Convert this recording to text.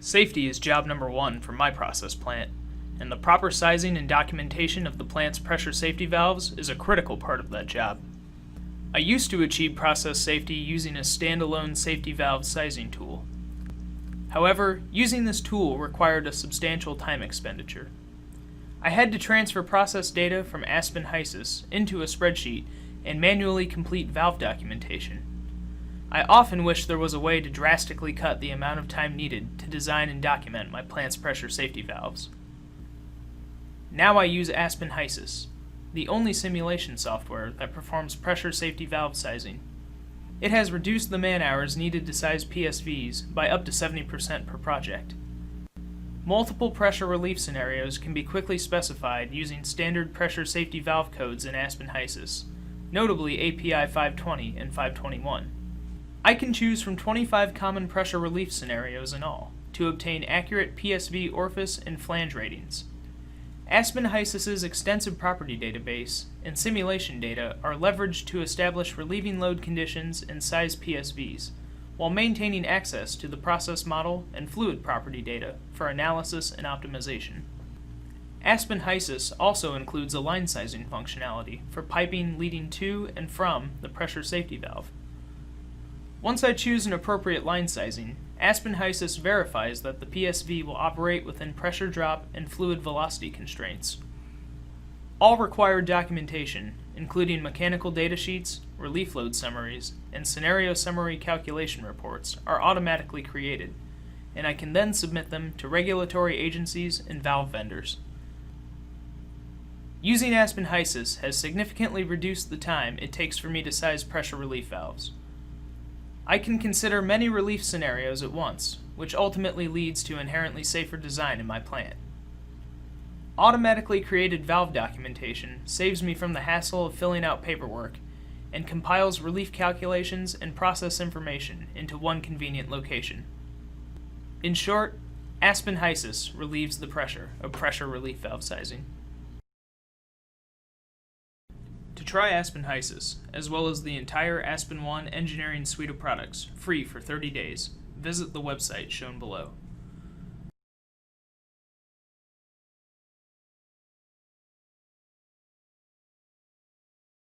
Safety is job number one for my process plant, and the proper sizing and documentation of the plant's pressure safety valves is a critical part of that job. I used to achieve process safety using a standalone safety valve sizing tool. However, using this tool required a substantial time expenditure. I had to transfer process data from Aspen HYSYS into a spreadsheet and manually complete valve documentation. I often wish there was a way to drastically cut the amount of time needed to design and document my plant's pressure safety valves. Now I use Aspen HYSYS, the only simulation software that performs pressure safety valve sizing. It has reduced the man-hours needed to size PSVs by up to 70% per project. Multiple pressure relief scenarios can be quickly specified using standard pressure safety valve codes in Aspen HYSYS, notably API 520 and 521. I can choose from 25 common pressure relief scenarios in all to obtain accurate PSV orifice and flange ratings. Aspen HYSYS's extensive property database and simulation data are leveraged to establish relieving load conditions and size PSVs, while maintaining access to the process model and fluid property data for analysis and optimization. Aspen HYSYS also includes a line sizing functionality for piping leading to and from the pressure safety valve. Once I choose an appropriate line sizing, Aspen HYSYS verifies that the PSV will operate within pressure drop and fluid velocity constraints. All required documentation, including mechanical datasheets, relief load summaries, and scenario summary calculation reports, are automatically created, and I can then submit them to regulatory agencies and valve vendors. Using Aspen HYSYS has significantly reduced the time it takes for me to size pressure relief valves. I can consider many relief scenarios at once, which ultimately leads to inherently safer design in my plant. Automatically created valve documentation saves me from the hassle of filling out paperwork and compiles relief calculations and process information into one convenient location. In short, Aspen HYSYS relieves the pressure of pressure relief valve sizing. To try Aspen HYSYS, as well as the entire Aspen One engineering suite of products, free for 30 days, visit the website shown below.